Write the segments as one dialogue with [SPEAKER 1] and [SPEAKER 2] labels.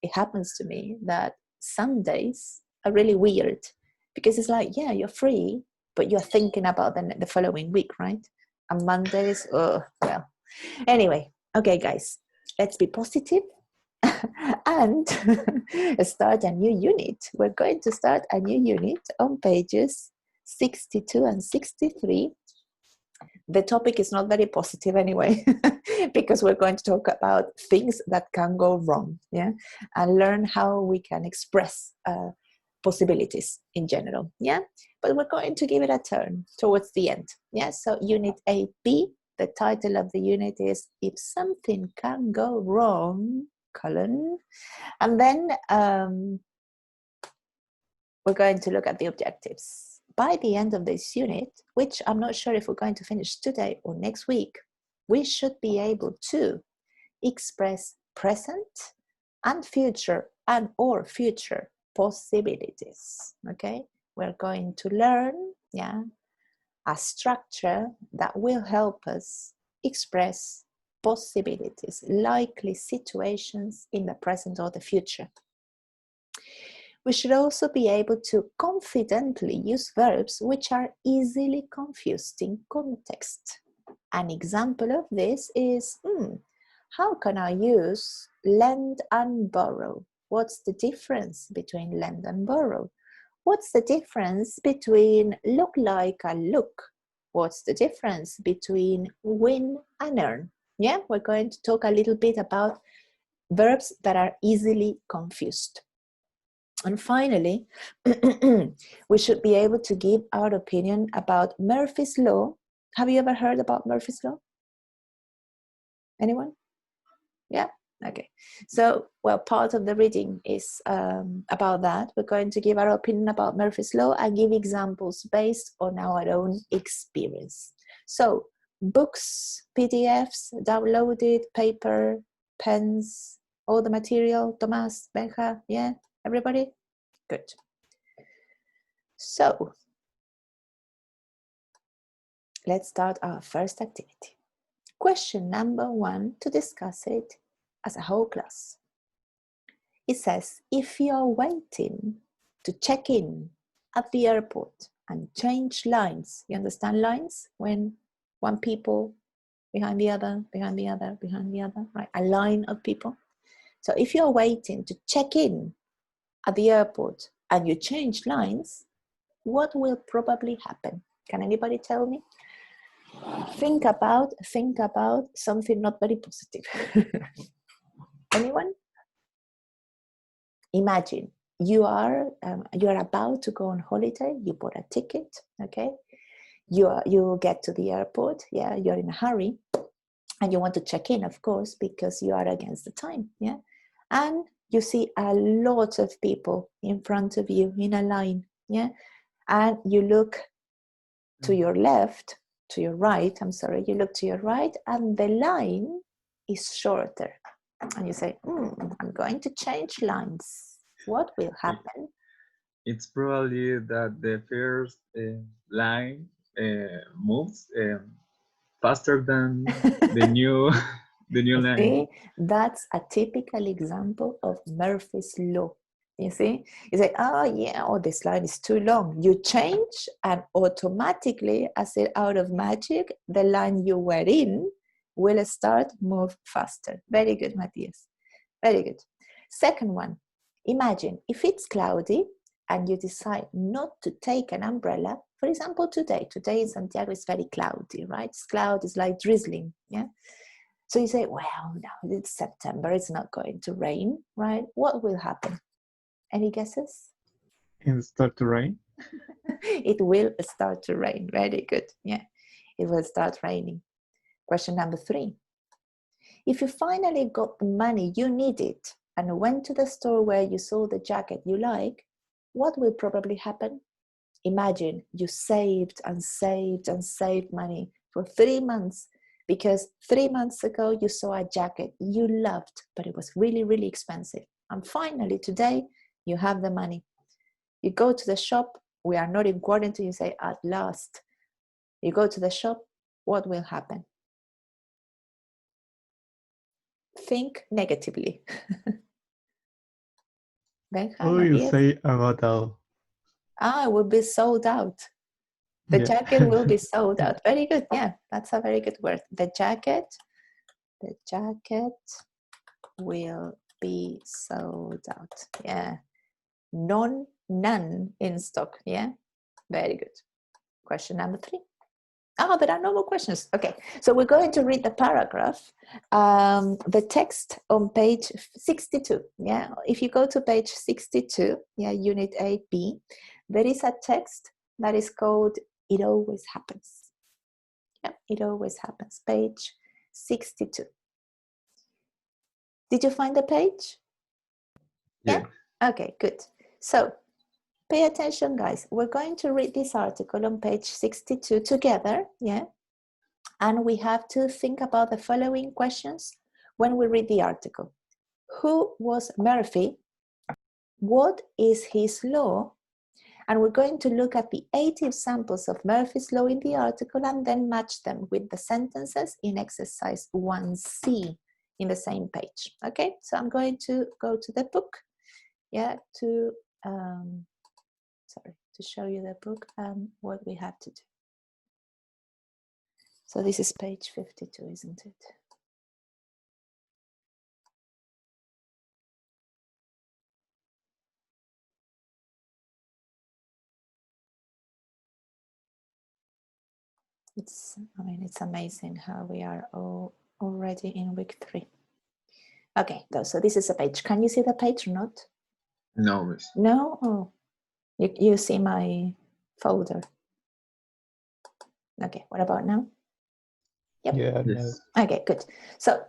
[SPEAKER 1] it happens to me that some days are really weird, because it's like, yeah, you're free, but you're thinking about the following week, right? And Mondays, oh, well. Anyway, okay, guys, let's be positive and start a new unit. We're going to start a new unit on pages 62 and 63. The topic is not very positive anyway, because we're going to talk about things that can go wrong, yeah, and learn how we can express possibilities in general, yeah. But we're going to give it a turn towards the end, yeah. So Unit 8B, the title of the unit is "If Something Can Go Wrong, colon," and then we're going to look at the objectives. By the end of this unit, which I'm not sure if we're going to finish today or next week, we should be able to express present and future and or future possibilities, okay? We're going to learn, yeah, a structure that will help us express possibilities, likely situations in the present or the future. We should also be able to confidently use verbs which are easily confused in context. An example of this is, how can I use lend and borrow? What's the difference between lend and borrow? What's the difference between look like and look? What's the difference between win and earn? Yeah, we're going to talk a little bit about verbs that are easily confused. And finally, we should be able to give our opinion about Murphy's Law. Have you ever heard about Murphy's Law? Anyone? Yeah? Okay. So, well, part of the reading is about that. We're going to give our opinion about Murphy's Law and give examples based on our own experience. So, books, PDFs, downloaded, paper, pens, all the material, Tomás, Benja, yeah? Everybody? Good. So, let's start our first activity. Question number 1 to discuss it as a whole class. It says, if you're waiting to check in at the airport and change lines, you understand lines? When one people behind the other, behind the other, behind the other, right? A line of people. So if you're waiting to check in at the airport and you change lines, what will probably happen? Can anybody tell me? Think about something not very positive. Anyone? Imagine you are about to go on holiday. You bought a ticket, okay? You get to the airport, yeah. You're in a hurry, and you want to check in, of course, because you are against the time, yeah. And you see a lot of people in front of you in a line, yeah. And you look to your left, to your right, you look to your right, and the line is shorter. And you say, I'm going to change lines. What will happen?
[SPEAKER 2] It's probably that the first line moves faster than the new line.
[SPEAKER 1] See, that's a typical example of Murphy's Law. You see, you say, this line is too long. You change, and automatically, as it out of magic, the line you were in will move faster. Very good, Matthias. Very good. Second one, imagine if it's cloudy and you decide not to take an umbrella. For example, today in Santiago is very cloudy, right? It's cloud, it's like drizzling, yeah? So you say, well, no, it's September, it's not going to rain, right? What will happen? Any guesses?
[SPEAKER 2] It will start to rain?
[SPEAKER 1] It will start to rain. Very good. Yeah, it will start raining. Question number 3. If you finally got the money you needed and went to the store where you saw the jacket you like, what will probably happen? Imagine you saved and saved and saved money for 3 months because 3 months ago you saw a jacket you loved, but it was really, really expensive. And finally today you have the money. You go to the shop, we are not in quarantine, you say, at last. You go to the shop, what will happen? Think negatively. Benja,
[SPEAKER 2] How do you
[SPEAKER 1] Matthias?
[SPEAKER 2] say agotal?
[SPEAKER 1] It will be sold out. The
[SPEAKER 2] Yeah.
[SPEAKER 1] jacket will be sold out. Very good. Yeah, that's a very good word. The jacket will be sold out. Yeah. None in stock. Yeah. Very good. Question number 3. There are no more questions. Okay, so we're going to read the paragraph, the text on page 62. Yeah, if you go to page 62, yeah, unit 8b, there is a text that is called "It Always Happens." Yeah, it always happens. Page 62. Did you find the page?
[SPEAKER 2] Yeah.
[SPEAKER 1] Okay, good. So pay attention, guys. We're going to read this article on page 62 together. Yeah. And we have to think about the following questions when we read the article. Who was Murphy? What is his law? And we're going to look at the 8 examples of Murphy's law in the article and then match them with the sentences in exercise 1C in the same page. Okay, so I'm going to go to the book, yeah, to show you the book and what we have to do. So this is page 52, isn't it? It's amazing how we are already in week 3. Okay, so this is a page. Can you see the page or not?
[SPEAKER 2] No, miss.
[SPEAKER 1] No? Oh, you see my folder. Okay, what about now? Yep.
[SPEAKER 2] Yeah, yes.
[SPEAKER 1] Okay, good. So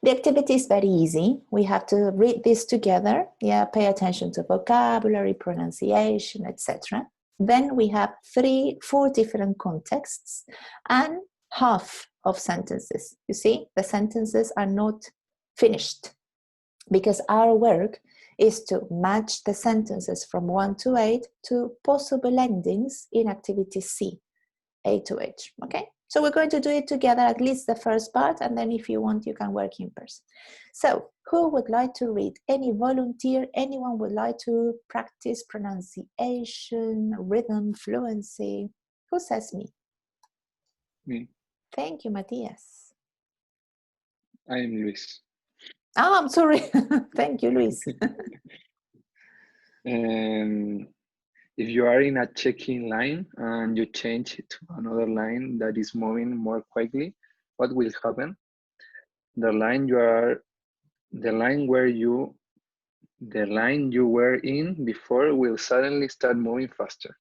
[SPEAKER 1] the activity is very easy. We have to read this together. Yeah, pay attention to vocabulary, pronunciation, etc. Then we have 4 different contexts and half of sentences. You see, the sentences are not finished because our work is to match the sentences from 1 to 8 to possible endings in activity C, A to H, okay? So we're going to do it together, at least the first part, and then if you want, you can work in person. So who would like to read? Any volunteer? Anyone would like to practice pronunciation, rhythm, fluency? Who says me?
[SPEAKER 3] Me.
[SPEAKER 1] Thank you, Matthias.
[SPEAKER 3] I am Luis.
[SPEAKER 1] I'm sorry. Thank you, Luis.
[SPEAKER 3] If you are in a check-in line and you change to another line that is moving more quickly, what will happen? The line you were in before will suddenly start moving faster.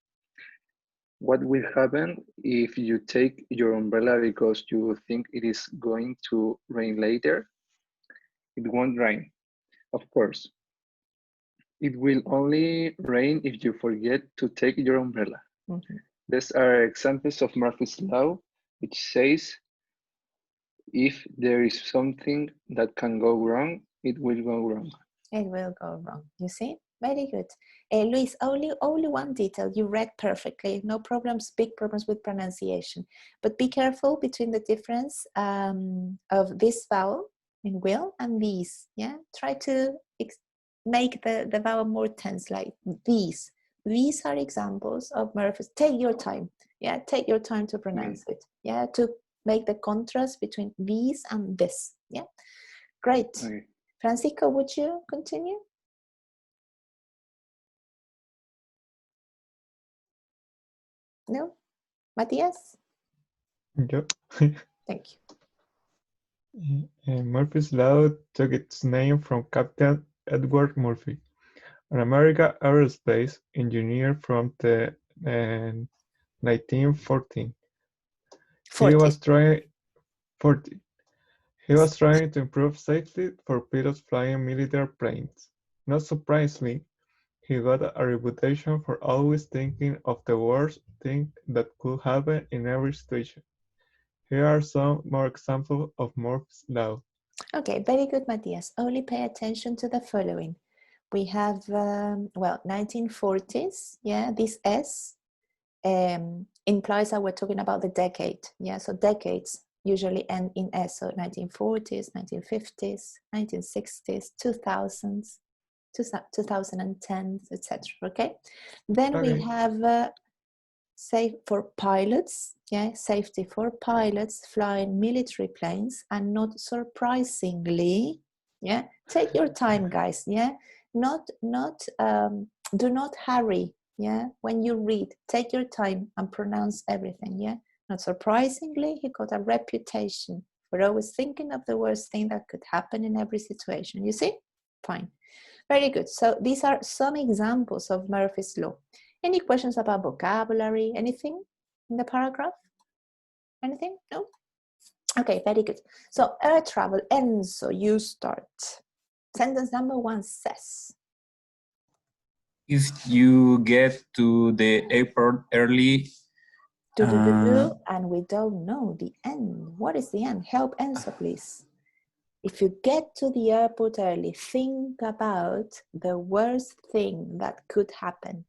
[SPEAKER 3] What will happen if you take your umbrella because you think it is going to rain later? It won't rain, of course. It will only rain if you forget to take your umbrella.
[SPEAKER 1] Mm-hmm.
[SPEAKER 3] These are examples of Murphy's Law, which says if there is something that can go wrong, it will go wrong.
[SPEAKER 1] It will go wrong. You see? Very good. Luis, only one detail. You read perfectly. No problems, big problems with pronunciation. But be careful between the difference of this vowel in will and these. Yeah? Try to make the vowel more tense, like these. These are examples of Murphy's. Take your time. Yeah? Take your time to pronounce it. Yeah? To make the contrast between these and this. Yeah? Great.
[SPEAKER 3] Okay.
[SPEAKER 1] Francisco, would you continue? No? Matthias?
[SPEAKER 2] Yep.
[SPEAKER 1] Thank
[SPEAKER 2] you. Murphy's Law took its name from Captain Edward Murphy, an American aerospace engineer from the 1914. He was trying to improve safety for pilots flying military planes. Not surprisingly, he got a reputation for always thinking of the worst thing that could happen in every situation. Here are some more examples of Murphy's Law.
[SPEAKER 1] Okay, very good, Matthias. Only pay attention to the following. We have, 1940s. Yeah, this S implies that we're talking about the decade. Yeah, so decades usually end in S. So 1940s, 1950s, 1960s, 2000s, 2010, etc. Okay. Then we
[SPEAKER 2] Okay.
[SPEAKER 1] have for pilots, yeah, safety for pilots flying military planes, and not surprisingly, yeah, take your time, guys, yeah, do not hurry, yeah, when you read, take your time and pronounce everything, yeah. Not surprisingly, he got a reputation for always thinking of the worst thing that could happen in every situation. You see? Fine. Very good. So these are some examples of Murphy's Law. Any questions about vocabulary? Anything in the paragraph? Anything? No? Okay, very good. So air travel, Enzo, you start. Sentence number 1 says.
[SPEAKER 4] If you get to the airport early,
[SPEAKER 1] And we don't know the end. What is the end? Help Enzo, please. If you get to the airport early, think about the worst thing that could happen.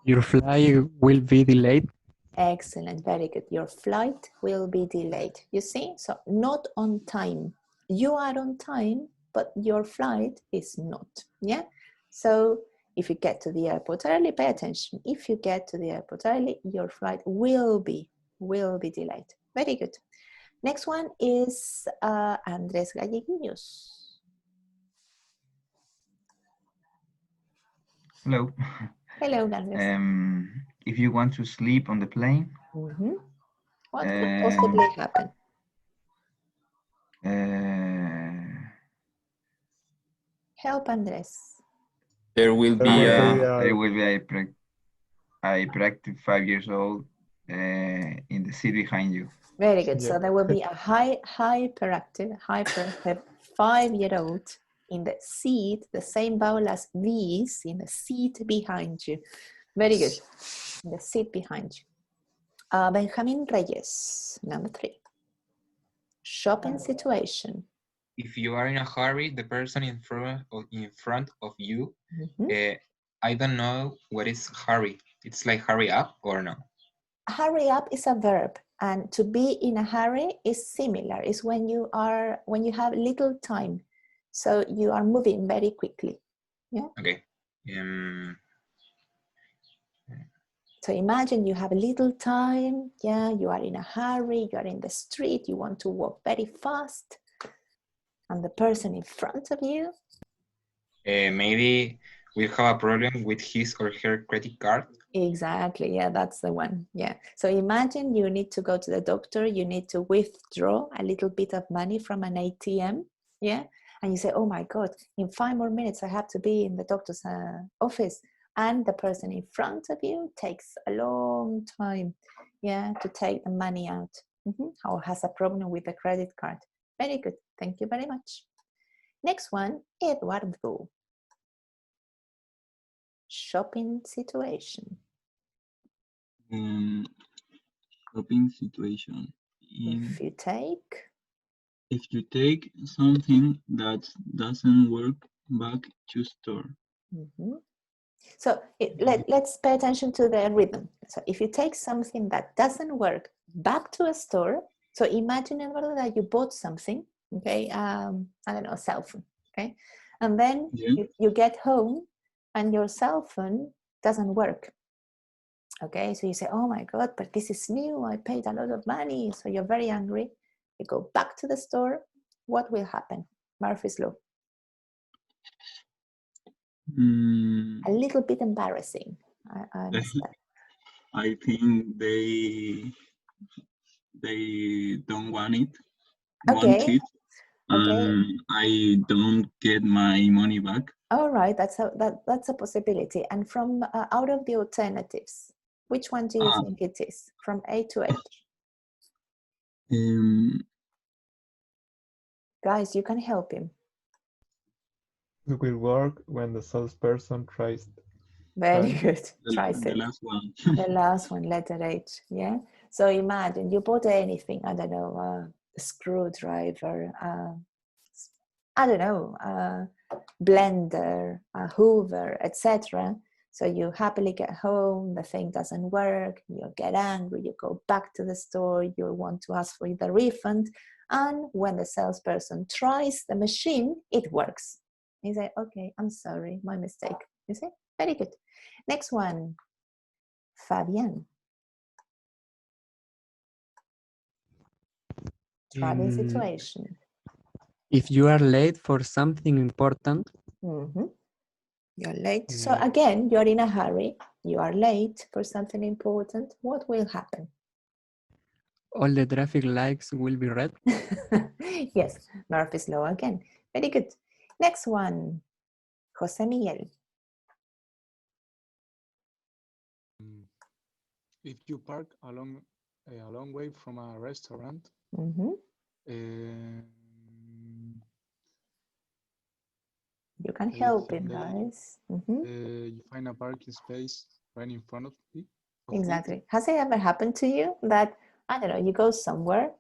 [SPEAKER 5] Your flight will be delayed.
[SPEAKER 1] Excellent, very good. Your flight will be delayed. You see, so not on time. You are on time, but your flight is not. Yeah. So if you get to the airport early, pay attention. If you get to the airport early, your flight will be delayed. Very good. Next one is Andrés Galleguillos.
[SPEAKER 6] Hello.
[SPEAKER 1] Hello, Andrés.
[SPEAKER 6] If you want to sleep on the plane,
[SPEAKER 1] what could possibly happen? Help Andrés.
[SPEAKER 4] there will be
[SPEAKER 6] there will be a practice 5 years old in the seat behind you.
[SPEAKER 1] Very good.
[SPEAKER 2] Yeah.
[SPEAKER 1] So there will be a hyperactive 5-year-old in the seat, the same vowel as these, in the seat behind you. Very good. In the seat behind you. Benjamin Reyes, number 3. Shopping situation.
[SPEAKER 7] If you are in a hurry, the person in front of you, I don't know what is hurry. It's like hurry up or no?
[SPEAKER 1] Hurry up is a verb, and to be in a hurry is similar. It's when you have little time, so you are moving very quickly. Yeah.
[SPEAKER 7] Okay.
[SPEAKER 1] So imagine you have a little time. Yeah, you are in a hurry. You are in the street. You want to walk very fast, and the person in front of you.
[SPEAKER 7] Maybe we have a problem with his or her credit card.
[SPEAKER 1] Exactly. Yeah, that's the one. Yeah. So imagine you need to go to the doctor. You need to withdraw a little bit of money from an ATM. Yeah. And you say, oh my God, in 5 more minutes, I have to be in the doctor's office. And the person in front of you takes a long time, yeah, to take the money out, or has a problem with the credit card. Very good. Thank you very much. Next one, Eduardo. Shopping situation.
[SPEAKER 8] Shopping situation.
[SPEAKER 1] If you
[SPEAKER 8] take something that doesn't work, back to store.
[SPEAKER 1] So let's pay attention to the rhythm. So if you take something that doesn't work back to a store, so imagine, Eduardo, that you bought something, okay, I don't know, a cell phone, okay, and then you get home and your cell phone doesn't work, okay, so you say, oh my God, but this is new, I paid a lot of money, so you're very angry. You go back to the store. What will happen? Murphy's Law. A little bit embarrassing. I understand.
[SPEAKER 8] I think they don't want it.
[SPEAKER 1] Okay.
[SPEAKER 8] I don't get my money back.
[SPEAKER 1] All right, that's a possibility. And from out of the alternatives, which one do you think it is? From A to H. Guys, you can help him.
[SPEAKER 2] It will work when the salesperson tries.
[SPEAKER 1] Very good. Tries
[SPEAKER 8] the
[SPEAKER 1] it.
[SPEAKER 8] last one.
[SPEAKER 1] The last one, letter H. Yeah. So imagine you bought anything. I don't know, a screwdriver. I don't know, a blender, a Hoover, etc. So you happily get home. The thing doesn't work. You get angry. You go back to the store. You want to ask for the refund. And when the salesperson tries the machine, it works. You say, okay, I'm sorry, my mistake. You see? Very good. Next one, Fabian. Travel situation.
[SPEAKER 5] If you are late for something important.
[SPEAKER 1] You're late. So again, you're in a hurry. You are late for something important. What will happen?
[SPEAKER 5] All the traffic lights will be red.
[SPEAKER 1] Yes, Murphy's Law again. Very good. Next one, Jose Miguel.
[SPEAKER 9] If you park a long way from a restaurant,
[SPEAKER 1] you can help him, guys.
[SPEAKER 9] You find a parking space right in front of you.
[SPEAKER 1] Exactly. Has it ever happened to you that, I don't know, you go somewhere,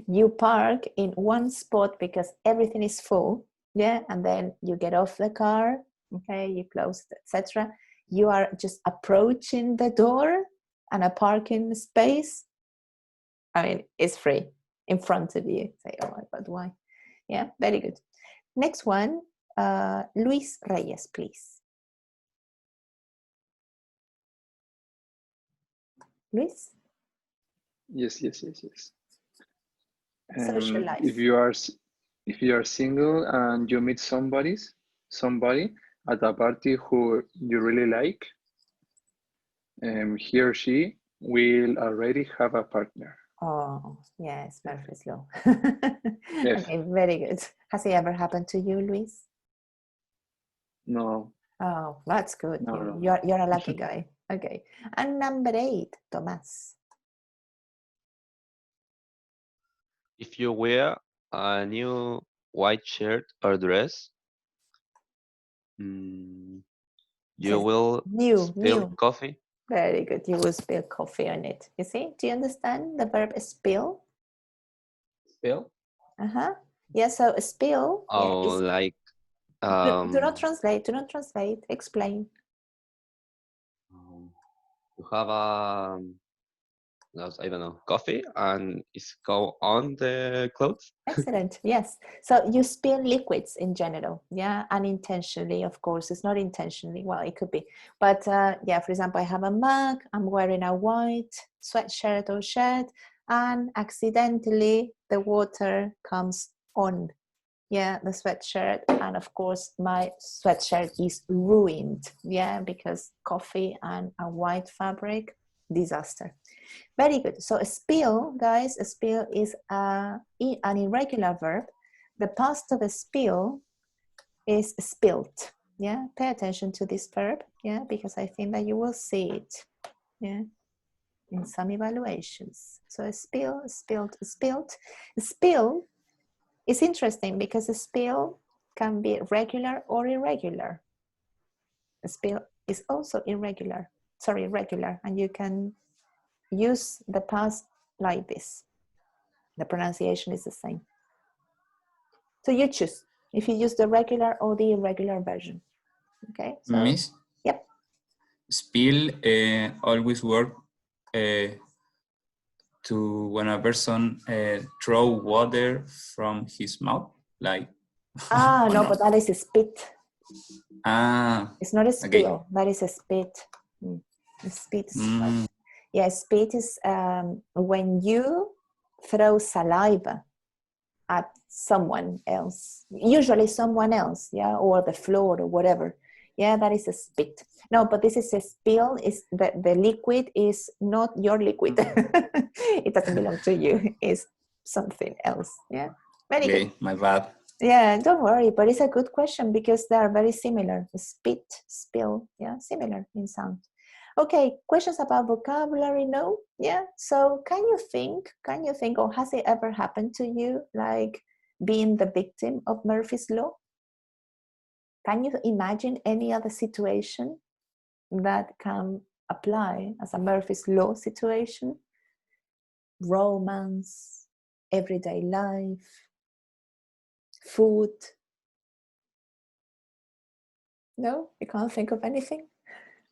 [SPEAKER 1] you park in one spot because everything is full, yeah, and then you get off the car, okay, you close it, etc. You are just approaching the door and a parking space, I mean, it's free in front of you. Say, oh my God, why? Yeah, very good. Next one, Luis Reyes, please. Luis?
[SPEAKER 3] Yes.
[SPEAKER 1] Social life.
[SPEAKER 3] If you are single and you meet somebody at a party who you really like, he or she will already have a partner.
[SPEAKER 1] Oh, yes, Murphy's Law.
[SPEAKER 3] Yes.
[SPEAKER 1] Okay, very good. Has it ever happened to you, Luis?
[SPEAKER 3] No.
[SPEAKER 1] Oh, that's good.
[SPEAKER 3] No.
[SPEAKER 1] You're a lucky guy. Okay. And number 8, Tomás.
[SPEAKER 10] If you wear a new white shirt or dress, you will spill coffee.
[SPEAKER 1] Very good. You will spill coffee on it. You see? Do you understand the verb spill?
[SPEAKER 10] Spill?
[SPEAKER 1] Yeah, so spill.
[SPEAKER 10] Oh,
[SPEAKER 1] yeah,
[SPEAKER 10] like...
[SPEAKER 1] do not translate. Do not translate. Explain.
[SPEAKER 10] You have I don't know, coffee and it's go on the clothes.
[SPEAKER 1] Excellent. Yes. So you spill liquids in general. Yeah. Unintentionally, of course. It's not intentionally. Well, it could be. But yeah, for example, I have a mug. I'm wearing a white sweatshirt or shirt, and accidentally the water comes on. Yeah, the sweatshirt. And of course, my sweatshirt is ruined. Yeah, because coffee and a white fabric, disaster. Very good. So a spill, guys, a spill is an irregular verb. The past of a spill is spilt. Yeah, pay attention to this verb. Yeah, because I think that you will see it. Yeah, in some evaluations. So a spill, spilt, spilt. A spill is interesting because a spill can be regular or irregular. A spill is also regular, and you can use the past like this. The pronunciation is the same. So you choose if you use the regular or the irregular version. Okay. So,
[SPEAKER 4] Miss?
[SPEAKER 1] Yep.
[SPEAKER 4] Spill always work to when a person throw water from his mouth, like.
[SPEAKER 1] No, but that is a spit. It's not a spill.
[SPEAKER 4] Okay.
[SPEAKER 1] That is a spit. A spit. Yeah, spit is when you throw saliva at someone else, usually someone else, yeah, or the floor or whatever. Yeah, that is a spit. No, but this is a spill. Is the liquid is not your liquid. It doesn't belong to you. It's something else. Yeah, very good.
[SPEAKER 4] My bad.
[SPEAKER 1] Yeah, don't worry, but it's a good question because they are very similar. Spit, spill, yeah, similar in sound. Okay, questions about vocabulary? No? Yeah, so can you think, or has it ever happened to you, like being the victim of Murphy's Law? Can you imagine any other situation that can apply as a Murphy's Law situation? Romance, everyday life, food? No, you can't think of anything?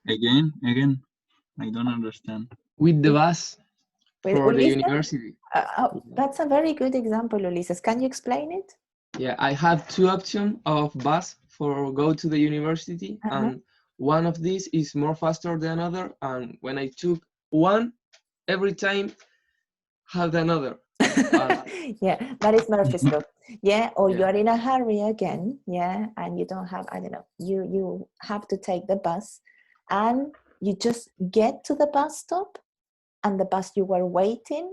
[SPEAKER 8] Again, I don't understand.
[SPEAKER 5] With the bus for the
[SPEAKER 1] Ulises?
[SPEAKER 5] university.
[SPEAKER 1] That's a very good example, Ulises. Can you explain it?
[SPEAKER 5] Yeah, I have 2 options of bus
[SPEAKER 11] for go to the university, and one of these is more faster than another, and when I took one, every time have another.
[SPEAKER 1] Yeah, that is Murphy's law. Yeah, or
[SPEAKER 11] Yeah.
[SPEAKER 1] you're in a hurry again, yeah, and you don't have, I don't know, you have to take the bus, and you just get to the bus stop, and the bus you were waiting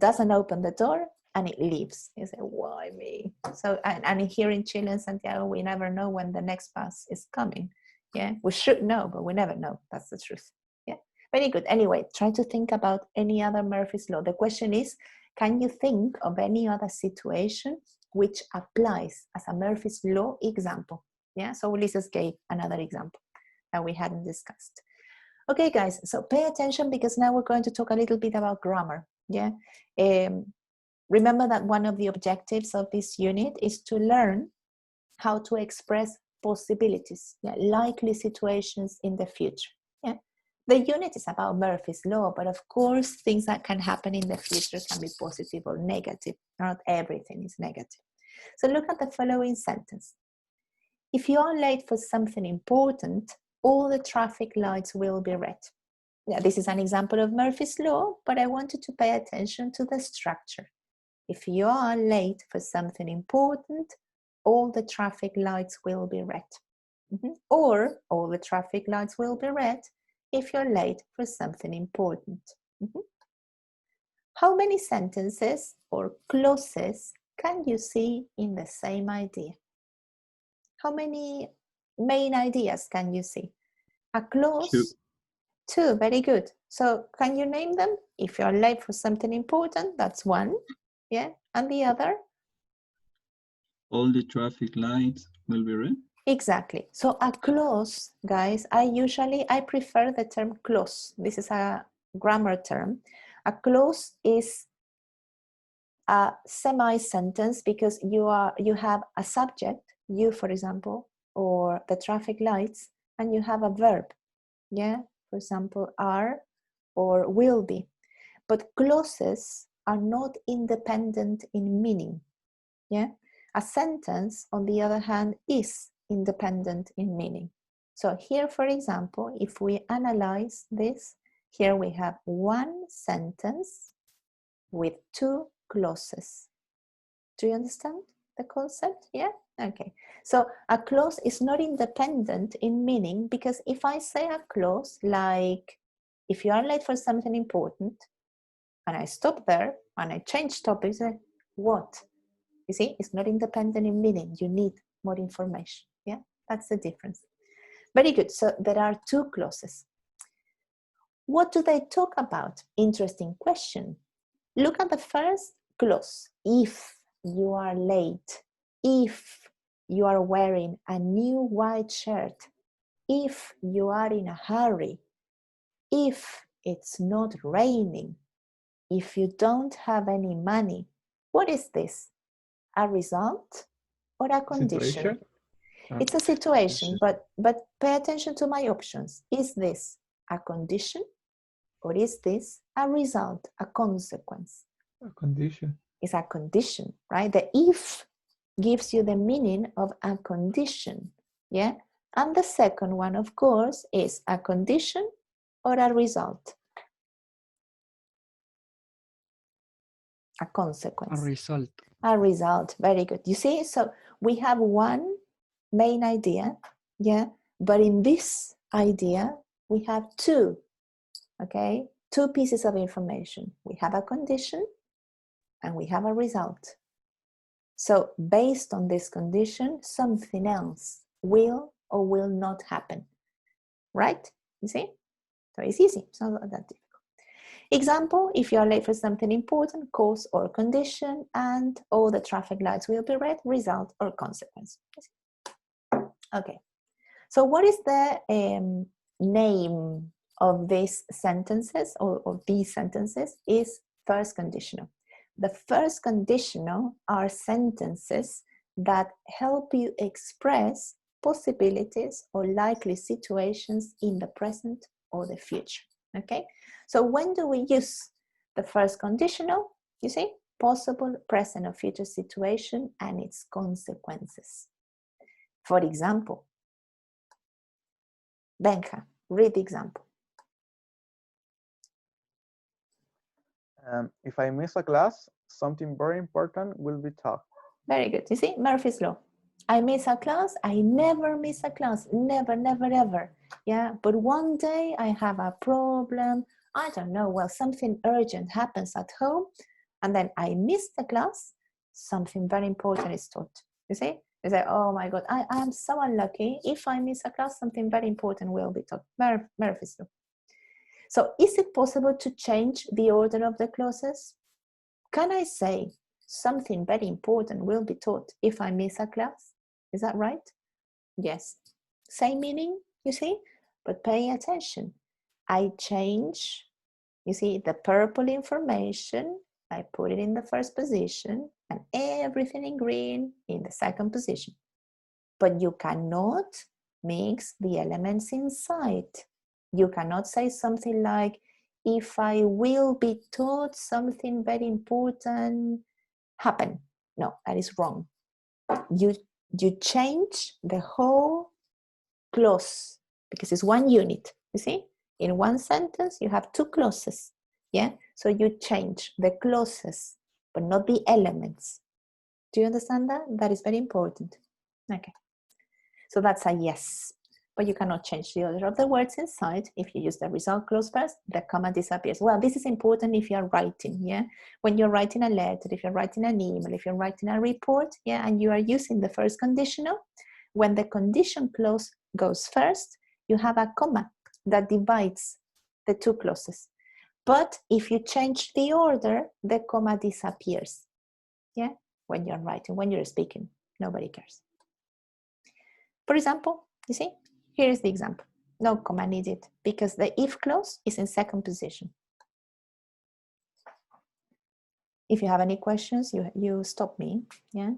[SPEAKER 1] doesn't open the door, and it leaves. You say, why me? So, and here in Chile and Santiago, we never know when the next bus is coming. Yeah, we should know, but we never know. That's the truth. Yeah, very good. Anyway, try to think about any other Murphy's law. The question is, can you think of any other situation which applies as a Murphy's law example? Yeah, so Ulises gave another example that we hadn't discussed. Okay, guys, so pay attention, because now we're going to talk a little bit about grammar. Yeah, remember that one of the objectives of this unit is to learn how to express possibilities, yeah, likely situations in the future. Yeah, the unit is about Murphy's law, but of course things that can happen in the future can be positive or negative. Not everything is negative. So look at the following sentence. If you are late for something important, all the traffic lights will be red. Now, this is an example of Murphy's law, but I want you to pay attention to the structure. If you are late for something important, all the traffic lights will be red. Or all the traffic lights will be red if you're late for something important. How many sentences or clauses can you see in the same idea? How many main ideas can you see? A clause? Two, very good. So can you name them? If you're late for something important, that's one. Yeah, and the other?
[SPEAKER 8] All the traffic lights will be red.
[SPEAKER 1] Exactly. So a clause, guys, I prefer the term clause. This is a grammar term. A clause is a semi-sentence because you have a subject, you, for example, or the traffic lights, and you have a verb. Yeah, for example, are or will be. But clauses are not independent in meaning. Yeah, a sentence, on the other hand, is independent in meaning. So here, for example, if we analyze this, here we have one sentence with two clauses. Do you understand the concept? Yeah? Okay. So a clause is not independent in meaning, because if I say a clause like, if you are late for something important, and I stop there and I change topics, what? You see, it's not independent in meaning. You need more information. Yeah, that's the difference. Very good. So there are two clauses. What do they talk about? Interesting question. Look at the first clause. If you are late, if you are wearing a new white shirt, if you are in a hurry, if it's not raining, if you don't have any money. What is this? A result or a condition?
[SPEAKER 2] Situation?
[SPEAKER 1] It's a situation, but pay attention to my options. Is this a condition, or is this a result, a consequence?
[SPEAKER 2] A condition.
[SPEAKER 1] It's a condition, right? The if gives you the meaning of a condition, yeah? And the second one, of course, is a condition or a result. A consequence.
[SPEAKER 5] A result.
[SPEAKER 1] A result, very good. You see, so we have one main idea, yeah? But in this idea, we have two, okay? Two pieces of information. We have a condition and we have a result. So based on this condition, something else will or will not happen, right? You see? So it's easy, it's not that difficult. Example, if you are late for something important, cause or condition, and all the traffic lights will be red, result or consequence. Okay, so what is the name of these sentences, or these sentences? Is first conditional. The first conditional are sentences that help you express possibilities or likely situations in the present or the future. Okay, so when do we use the first conditional? You see, possible, present or future situation and its consequences. For example, Benja, read the example.
[SPEAKER 12] If I miss a class, something very important will be taught.
[SPEAKER 1] Very good. You see, Murphy's Law. I miss a class. I never miss a class. Never, never, ever. Yeah. But one day I have a problem. I don't know. Well, something urgent happens at home, and then I miss the class. Something very important is taught. You see? You say, oh my God, I am so unlucky. If I miss a class, something very important will be taught. Murphy's Law. So is it possible to change the order of the clauses? Can I say something very important will be taught if I miss a class? Is that right? Yes. Same meaning, you see, but pay attention. I change, you see, the purple information, I put it in the first position and everything in green in the second position. But you cannot mix the elements inside. You cannot say something like, if I will be taught something very important happen. No, that is wrong. You change the whole clause because it's one unit, you see? In one sentence, you have two clauses, yeah? So you change the clauses, but not the elements. Do you understand that? That is very important. Okay. So that's a yes. But you cannot change the order of the words inside. If you use the result clause first, the comma disappears. Well, this is important if you're writing, yeah? When you're writing a letter, if you're writing an email, if you're writing a report, yeah, and you are using the first conditional, when the condition clause goes first, you have a comma that divides the two clauses. But if you change the order, the comma disappears, yeah? When you're writing, when you're speaking, nobody cares. For example, you see? Here is the example. No comma needed because the if clause is in second position. If you have any questions, you stop me. Yeah.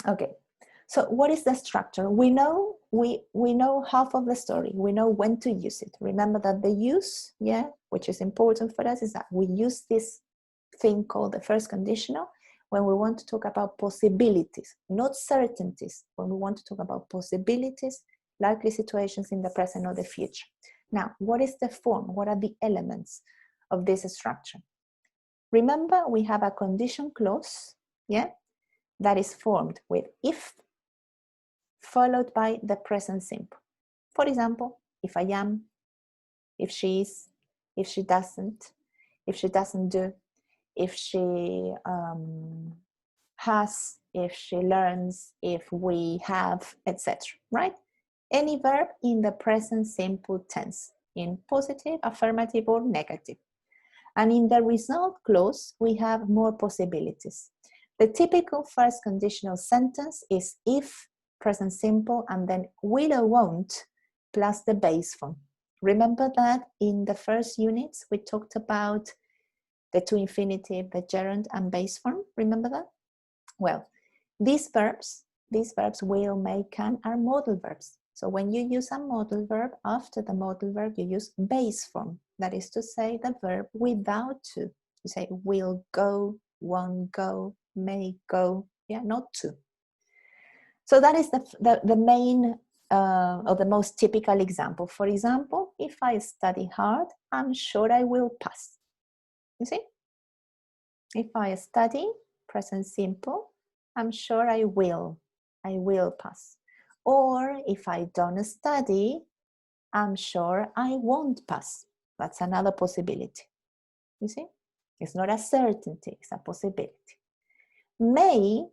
[SPEAKER 1] Okay. So what is the structure? We know half of the story. We know when to use it. Remember that the use, yeah, which is important for us, is that we use this thing called the first conditional when we want to talk about possibilities, not certainties. When we want to talk about possibilities, likely situations in the present or the future. Now, what is the form? What are the elements of this structure? Remember, we have a condition clause, yeah, that is formed with if followed by the present simple. For example, if I am, if she is, if she doesn't do, if she has, if she learns, if we have, etc. Right? Any verb in the present simple tense, in positive, affirmative, or negative. And in the result clause, we have more possibilities. The typical first conditional sentence is if, present simple, and then will or won't, plus the base form. Remember that in the first units, we talked about the to infinitive, the gerund, and base form. Remember that? Well, these verbs, will, may, can, are modal verbs. So when you use a modal verb, after the modal verb, you use base form. That is to say the verb without to. You say will go, won't go, may go, yeah, not to. So that is the main or the most typical example. For example, if I study hard, I'm sure I will pass. You see? If I study, present simple, I'm sure I will pass. Or if I don't study, I'm sure I won't pass. That's another possibility. You see? It's not a certainty, it's a possibility. May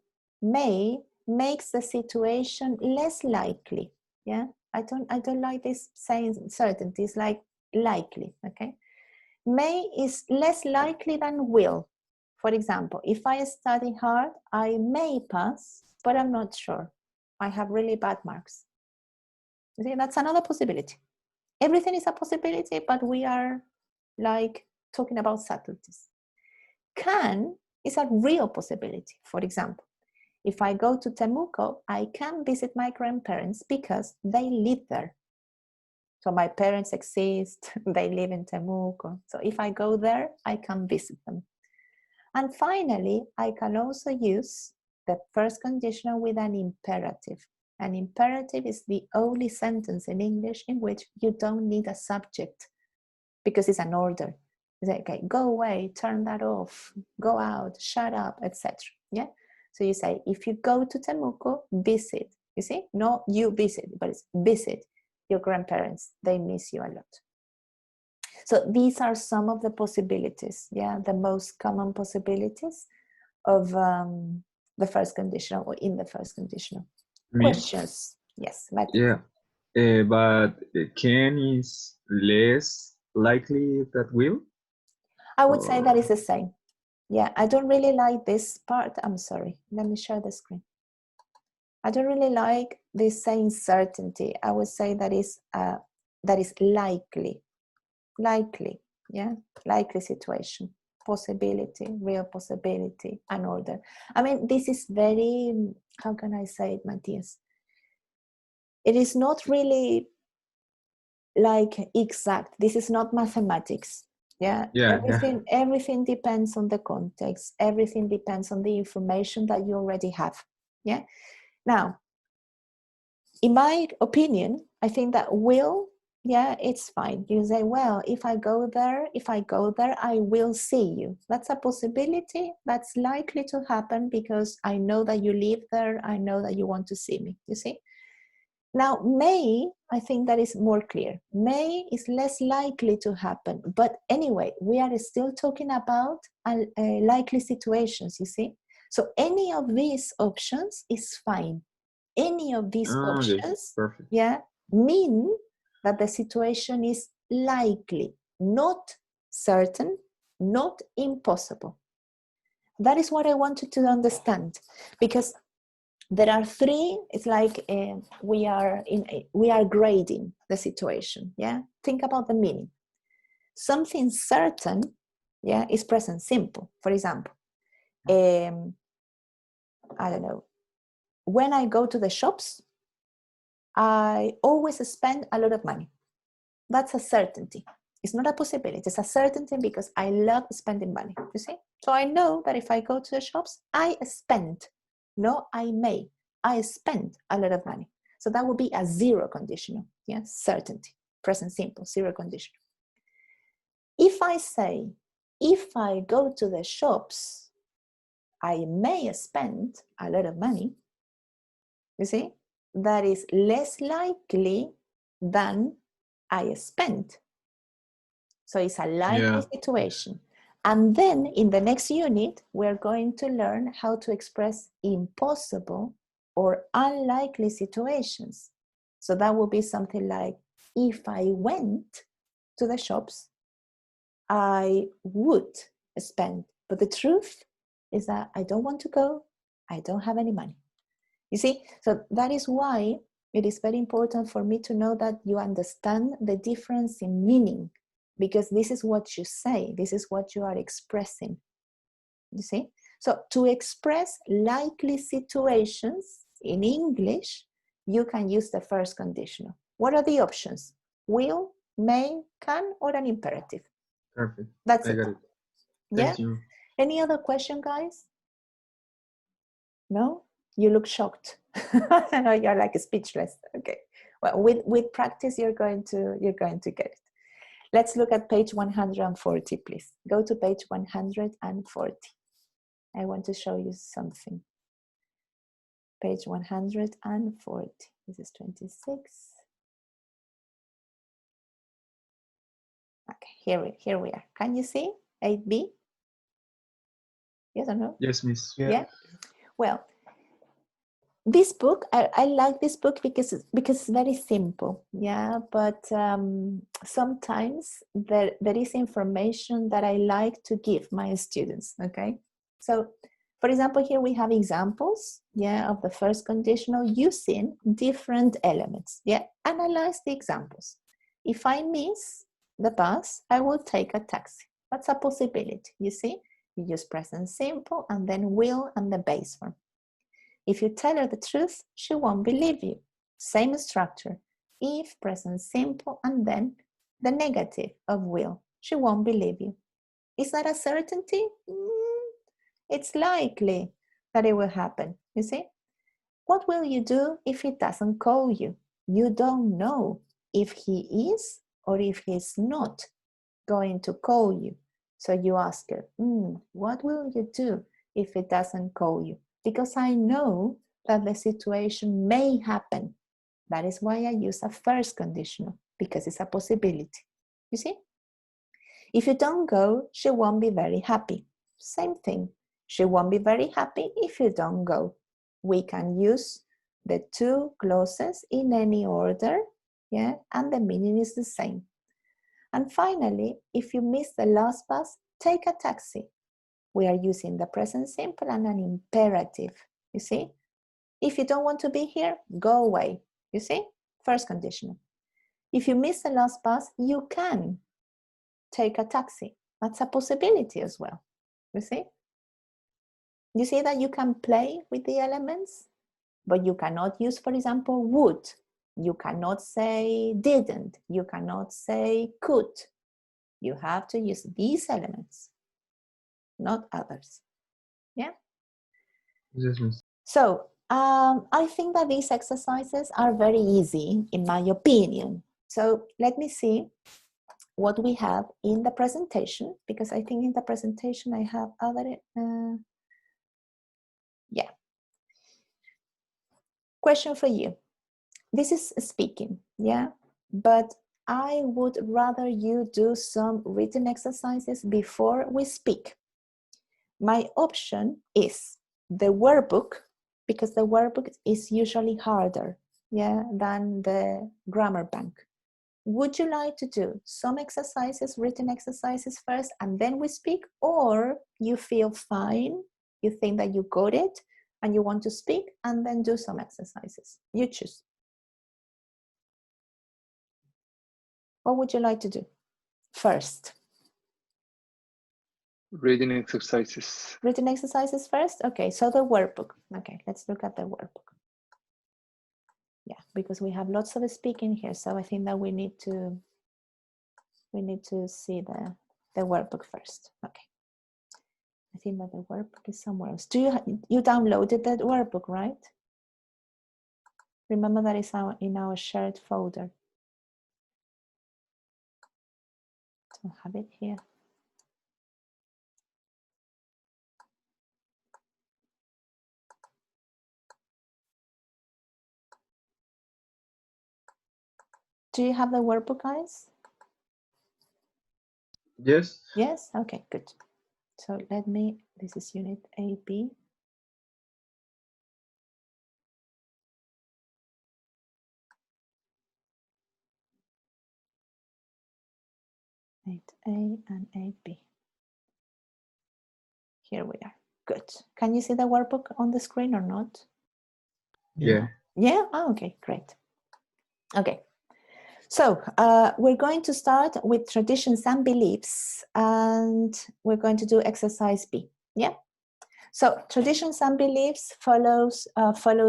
[SPEAKER 1] makes the situation less likely. Yeah? I don't like this saying certainty, it's like likely, okay? May is less likely than will. For example, if I study hard, I may pass, but I'm not sure. I have really bad marks. You see, that's another possibility. Everything is a possibility, but we are like talking about subtleties. Can is a real possibility. For example, if I go to Temuco, I can visit my grandparents because they live there. So my parents exist, they live in Temuco. So if I go there, I can visit them. And finally, I can also use the first conditional with an imperative. An imperative is the only sentence in English in which you don't need a subject because it's an order. It's like, okay, go away, turn that off, go out, shut up, etc. Yeah. So you say, if you go to Temuco, visit. You see, no, you visit, but it's visit your grandparents. They miss you a lot. So these are some of the possibilities. Yeah, the most common possibilities of the first conditional or in the first conditional. Questions? Yes, Matt.
[SPEAKER 13] Yeah, but can is less likely that will?
[SPEAKER 1] I would say that is the same. Yeah, I don't really like this part. I'm sorry. Let me share the screen. I don't really like this saying certainty. I would say that is likely. Likely, yeah, likely situation, possibility, real possibility, and order. I mean, this is very, how can I say it, Matthias? It is not really like exact. This is not mathematics. Yeah, everything depends on the context. Everything depends on the information that you already have. Yeah. Now, in my opinion, I think that will, yeah, it's fine. You say, well, if I go there, I will see you. That's a possibility. That's likely to happen because I know that you live there. I know that you want to see me. You see? Now, may, I think that is more clear. May is less likely to happen. But anyway, we are still talking about likely situations, you see? So any of these options is fine. Any of these options, yeah, mean that the situation is likely, not certain, not impossible. That is what I wanted to understand, because there are three. It's like we are grading the situation. Yeah, think about the meaning. Something certain, yeah, is present simple. For example, I don't know. When I go to the shops, I always spend a lot of money. That's a certainty. It's not a possibility. It's a certainty because I love spending money. You see? So I know that if I go to the shops, I spend. No, I may. I spend a lot of money. So that would be a zero conditional. Yeah, certainty. Present simple, zero conditional. If I say, if I go to the shops, I may spend a lot of money. You see? That is less likely than I spend. So it's a likely situation. And then in the next unit, we're going to learn how to express impossible or unlikely situations. So that will be something like, if I went to the shops, I would spend. But the truth is that I don't want to go. I don't have any money. You see? So that is why it is very important for me to know that you understand the difference in meaning, because this is what you say. This is what you are expressing. You see? So to express likely situations in English, you can use the first conditional. What are the options? Will, may, can, or an imperative.
[SPEAKER 13] Perfect.
[SPEAKER 1] That's
[SPEAKER 13] I got it. Thank you.
[SPEAKER 1] Any other question, guys? No? You look shocked. I know you're like speechless. Okay. Well, with practice, you're going to get it. Let's look at page 140, please. Go to page 140. I want to show you something. Page 140. This is 26. Okay, here we are. Can you see 8b? Yes or no?
[SPEAKER 13] Yes, miss.
[SPEAKER 1] Yeah. Well, this book, I like this book because it's very simple, yeah, but sometimes there is information that I like to give my students, okay? So, for example, here we have examples, yeah, of the first conditional using different elements, yeah? Analyze the examples. If I miss the bus, I will take a taxi. That's a possibility, you see? You use present simple and then will and the base form. If you tell her the truth, she won't believe you. Same structure. If, present simple, and then the negative of will. She won't believe you. Is that a certainty? It's likely that it will happen, you see? What will you do if he doesn't call you? You don't know if he is or if he's not going to call you. So you ask her, what will you do if he doesn't call you? Because I know that the situation may happen. That is why I use a first conditional, because it's a possibility. You see? If you don't go, she won't be very happy. Same thing. She won't be very happy if you don't go. We can use the two clauses in any order, yeah, and the meaning is the same. And finally, if you miss the last bus, take a taxi. We are using the present simple and an imperative, you see? If you don't want to be here, go away, you see? First conditional. If you miss the last bus, you can take a taxi. That's a possibility as well, you see? You see that you can play with the elements, but you cannot use, for example, would. You cannot say didn't. You cannot say could. You have to use these elements, not others. Yeah?
[SPEAKER 13] Yes, miss.
[SPEAKER 1] So I think that these exercises are very easy, in my opinion. So let me see what we have in the presentation, because I think in the presentation I have other, yeah. Question for you. This is speaking, yeah? But I would rather you do some written exercises before we speak. My option is the workbook, because the workbook is usually harder, yeah, than the grammar bank. Would you like to do some exercises, written exercises first, and then we speak? Or you feel fine, you think that you got it, and you want to speak, and then do some exercises? You choose. What would you like to do first?
[SPEAKER 3] Reading exercises.
[SPEAKER 1] Written exercises first? Okay, so the workbook. Okay, let's look at the workbook. Yeah, because we have lots of speaking here, so I think that we need to see the workbook first. Okay. I think that the workbook is somewhere else. You downloaded that workbook, right? Remember that is in our shared folder. Don't have it here. Do you have the workbook, guys?
[SPEAKER 13] Yes.
[SPEAKER 1] Yes? Okay, good. So this is unit AB. A and 8B. Here we are. Good. Can you see the workbook on the screen or not?
[SPEAKER 13] Yeah.
[SPEAKER 1] Yeah? Oh, okay, great. Okay. So we're going to start with traditions and beliefs, and we're going to do exercise B. Yeah? So traditions and beliefs follow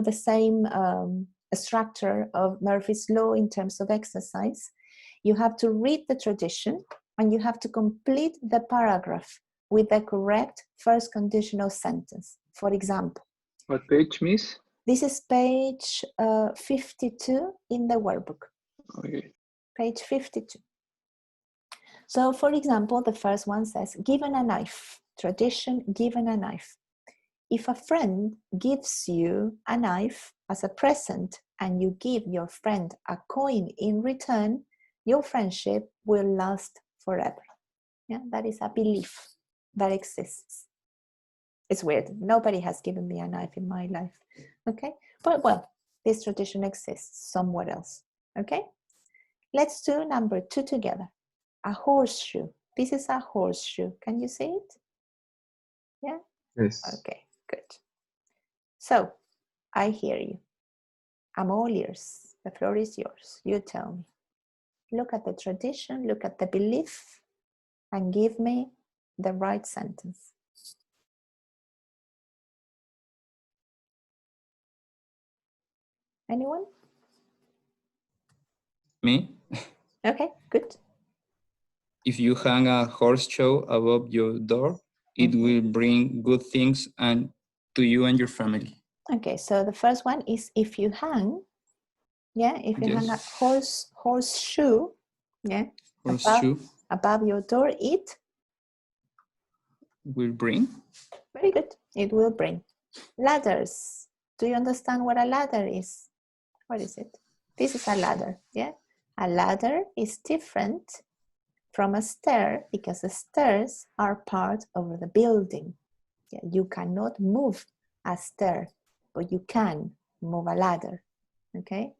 [SPEAKER 1] the same structure of Murphy's Law in terms of exercise. You have to read the tradition and you have to complete the paragraph with the correct first conditional sentence. For example.
[SPEAKER 3] What page, miss?
[SPEAKER 1] This is page 52 in the workbook.
[SPEAKER 3] Okay.
[SPEAKER 1] Page 52. So for example, the first one says, given a knife. Tradition, given a knife. If a friend gives you a knife as a present and you give your friend a coin in return, your friendship will last forever. Yeah, that is a belief that exists. It's weird. Nobody has given me a knife in my life. Okay, but well, this tradition exists somewhere else. Okay, let's do number 2 together. A horseshoe. This is a horseshoe. Can you see it? Yeah?
[SPEAKER 13] Yes.
[SPEAKER 1] Okay, good. So, I hear you. I'm all ears. The floor is yours. You tell me. Look at the tradition, look at the belief, and give me the right sentence. Anyone?
[SPEAKER 4] Me?
[SPEAKER 1] Okay, good.
[SPEAKER 4] If you hang a horseshoe above your door, it will bring good things and to you and your family.
[SPEAKER 1] Okay, so the first one is if you hang, yeah, if you hang a horseshoe, yeah, above your door, it
[SPEAKER 4] will bring.
[SPEAKER 1] Very good. It will bring. Ladders. Do you understand what a ladder is? What is it? This is a ladder, yeah? A ladder is different from a stair because the stairs are part of the building. Yeah, you cannot move a stair, but you can move a ladder, okay?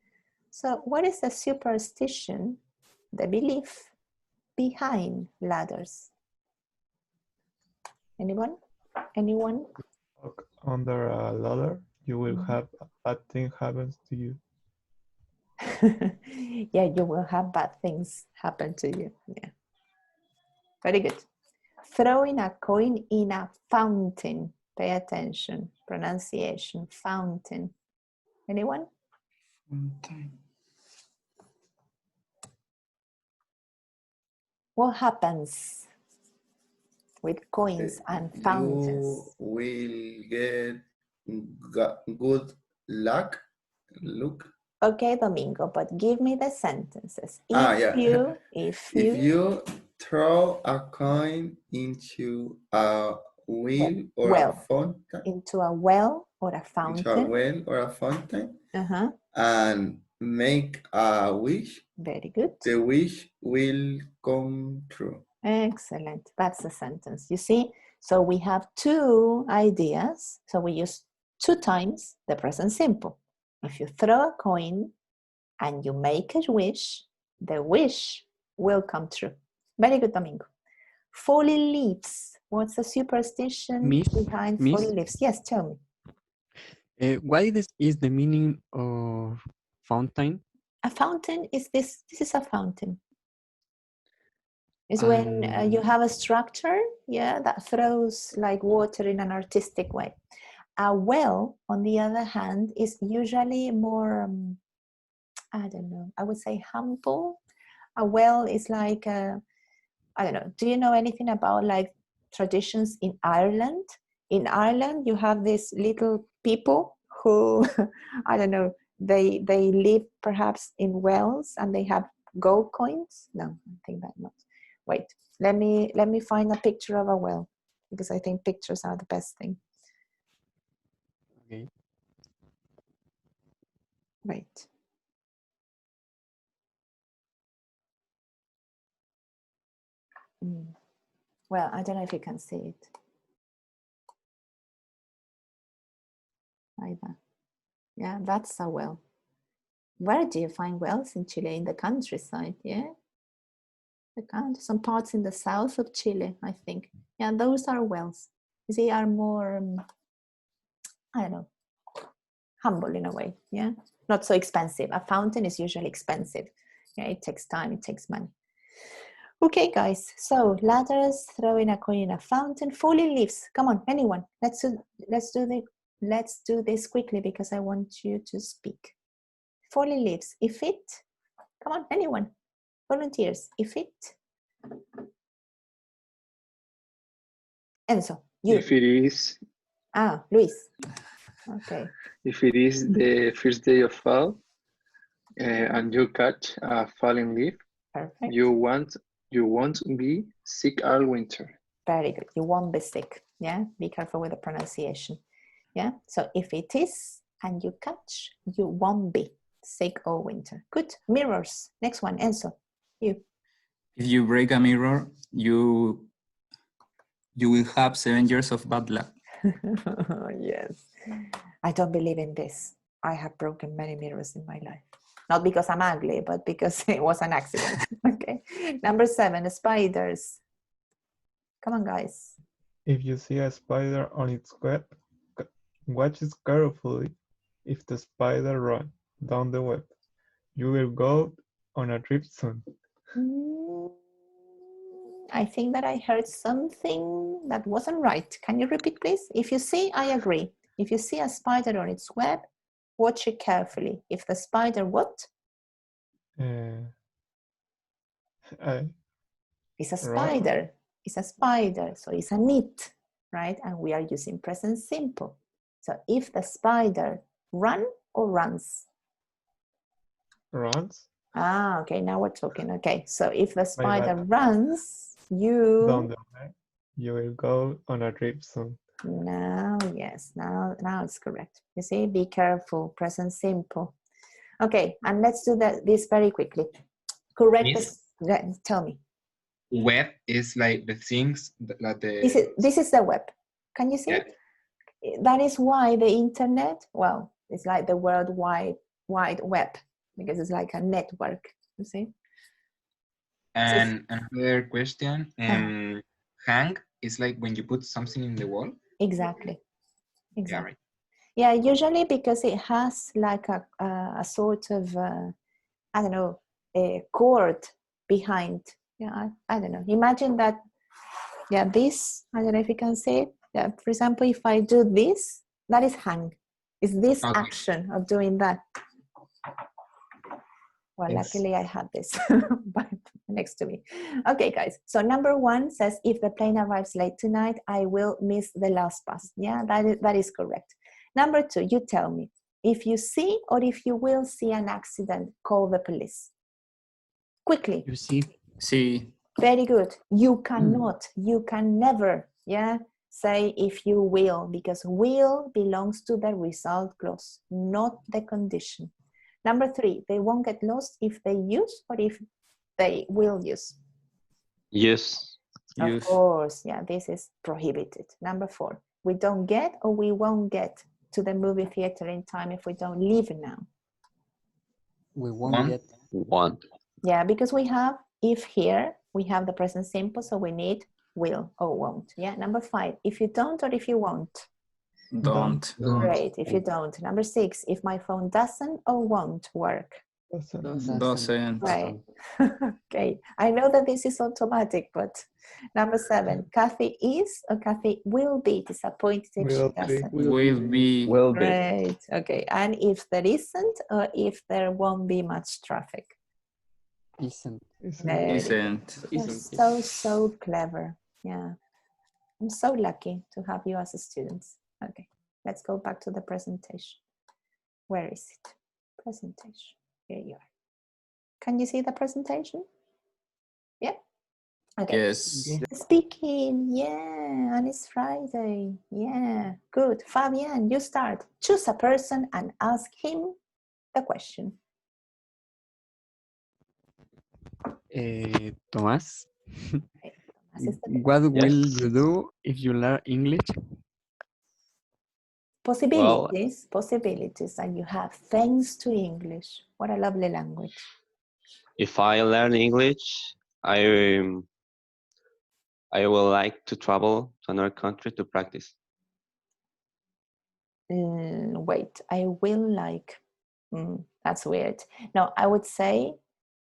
[SPEAKER 1] So what is the superstition, the belief behind ladders? Anyone? Anyone?
[SPEAKER 2] Walk under a ladder, you will have a bad thing happens to you.
[SPEAKER 1] Yeah, you will have bad things happen to you. Yeah. Very good. Throwing a coin in a fountain. Pay attention. Pronunciation. Fountain. Anyone?
[SPEAKER 4] Fountain.
[SPEAKER 1] What happens with coins and fountains?
[SPEAKER 14] You will get good luck. Look.
[SPEAKER 1] Okay, Domingo, but give me the sentences. If
[SPEAKER 14] you throw a coin into a well or a fountain.
[SPEAKER 1] Into a well or a fountain.
[SPEAKER 14] Into a well or a fountain. And make a wish.
[SPEAKER 1] Very good.
[SPEAKER 14] The wish will come true.
[SPEAKER 1] Excellent. That's the sentence. You see? So we have two ideas. So we use 2 times the present simple. If you throw a coin and you make a wish, the wish will come true. Very good, Domingo. Falling leaves. What's the superstition behind falling leaves? Yes, tell me.
[SPEAKER 5] What is the meaning of fountain?
[SPEAKER 1] A fountain is this. This is a fountain. It's when you have a structure, yeah, that throws like water in an artistic way. A well, on the other hand, is usually more, I don't know, I would say humble. A well is like, I don't know, do you know anything about like traditions in Ireland? In Ireland, you have these little people who, I don't know, they live perhaps in wells and they have gold coins. No, I think that not. Wait, let me find a picture of a well because I think pictures are the best thing.
[SPEAKER 5] Okay.
[SPEAKER 1] Right. Well, I don't know if you can see it. Either. Yeah, that's a well. Where do you find wells in Chile? In the countryside, yeah? Some parts in the south of Chile, I think. Yeah, those are wells. They are more, I don't know, humble in a way, yeah? Not so expensive. A fountain is usually expensive. Yeah, it takes time, it takes money. Okay, guys, so ladders, throwing a coin in a fountain, falling leaves. Come on, anyone, let's do this quickly because I want you to speak. Falling leaves, if it, come on, anyone, volunteers, if it. Enzo, you.
[SPEAKER 3] If it is.
[SPEAKER 1] Luis. Okay.
[SPEAKER 3] If it is the first day of fall and you catch a falling leaf,
[SPEAKER 1] perfect.
[SPEAKER 3] You won't be sick all winter.
[SPEAKER 1] Very good. You won't be sick. Yeah. Be careful with the pronunciation. Yeah. So if it is and you catch, you won't be sick all winter. Good. Mirrors. Next one, Enzo. You.
[SPEAKER 4] If you break a mirror, you will have 7 years of bad luck.
[SPEAKER 1] Yes. I don't believe in this. I have broken many mirrors in my life. Not because I'm ugly, but because it was an accident. Okay. Number 7, spiders. Come on, guys.
[SPEAKER 2] If you see a spider on its web, watch it carefully. If the spider runs down the web, you will go on a trip soon.
[SPEAKER 1] I think that I heard something that wasn't right. Can you repeat, please? If you see, I agree. If you see a spider on its web, watch it carefully. If the spider what? It's a spider. Right. It's a spider. So it's a knit, right? And we are using present simple. So if the spider run or runs?
[SPEAKER 2] Runs.
[SPEAKER 1] Ah, okay, now we're talking. Okay, so if the
[SPEAKER 2] My
[SPEAKER 1] spider
[SPEAKER 2] bad.
[SPEAKER 1] runs, you...
[SPEAKER 2] Down the way, you will go on a trip soon.
[SPEAKER 1] Now, yes, now it's correct. You see, be careful, present simple. Okay, and let's do this very quickly. Correct. Tell me.
[SPEAKER 7] Web is like the things that the...
[SPEAKER 1] This is the web. Can you see it? That is why the internet, well, it's like the World Wide Web, because it's like a network, you see?
[SPEAKER 7] And another question, hang is like when you put something in the wall?
[SPEAKER 1] Exactly.
[SPEAKER 7] Yeah, right.
[SPEAKER 1] Yeah, usually because it has like a sort of, I don't know, a cord behind. Yeah, I don't know. Imagine that, yeah, this, I don't know if you can see it. Yeah, for example, if I do this, that is hang. It's this action of doing that. Well, luckily I had this next to me. Okay, guys. So number 1 says, if the plane arrives late tonight, I will miss the last bus. Yeah, that is correct. Number 2, you tell me, if you see or if you will see an accident, call the police. Quickly.
[SPEAKER 5] You see.
[SPEAKER 4] See.
[SPEAKER 1] Very good. You cannot, you can never, yeah, say if you will, because will belongs to the result clause, not the condition. Number 3, they won't get lost if they use or if they will use.
[SPEAKER 10] Yes.
[SPEAKER 1] Of course, yeah, this is prohibited. Number 4, we don't get or we won't get to the movie theater in time if we don't leave now.
[SPEAKER 5] We won't get.
[SPEAKER 10] Want.
[SPEAKER 1] Yeah, because we have if here, we have the present simple, so we need will or won't. Yeah, number 5, if you don't or if you won't.
[SPEAKER 4] Don't.
[SPEAKER 1] Great, if you don't. Number 6, if my phone doesn't or won't work.
[SPEAKER 4] Doesn't.
[SPEAKER 1] Right. Okay, I know that this is automatic, but number 7, Kathy is or Kathy will be disappointed if she doesn't.
[SPEAKER 4] Will be.
[SPEAKER 1] Great, okay, and if there isn't or if there won't be much traffic.
[SPEAKER 5] Isn't.
[SPEAKER 1] You're so clever. Yeah, I'm so lucky to have you as a student. Okay, let's go back to the presentation. Where is it? Presentation. Here you are. Can you see the presentation? Yeah. Okay.
[SPEAKER 4] Yes.
[SPEAKER 1] Speaking. Yeah, and it's Friday. Yeah, good. Fabian, you start. Choose a person and ask him the question.
[SPEAKER 5] Tomás, what will you do if you learn English?
[SPEAKER 1] Possibilities that you have thanks to English. What a lovely language.
[SPEAKER 10] If I learn English, I will like to travel to another country to practice.
[SPEAKER 1] Wait, I will like. That's weird. No, I would say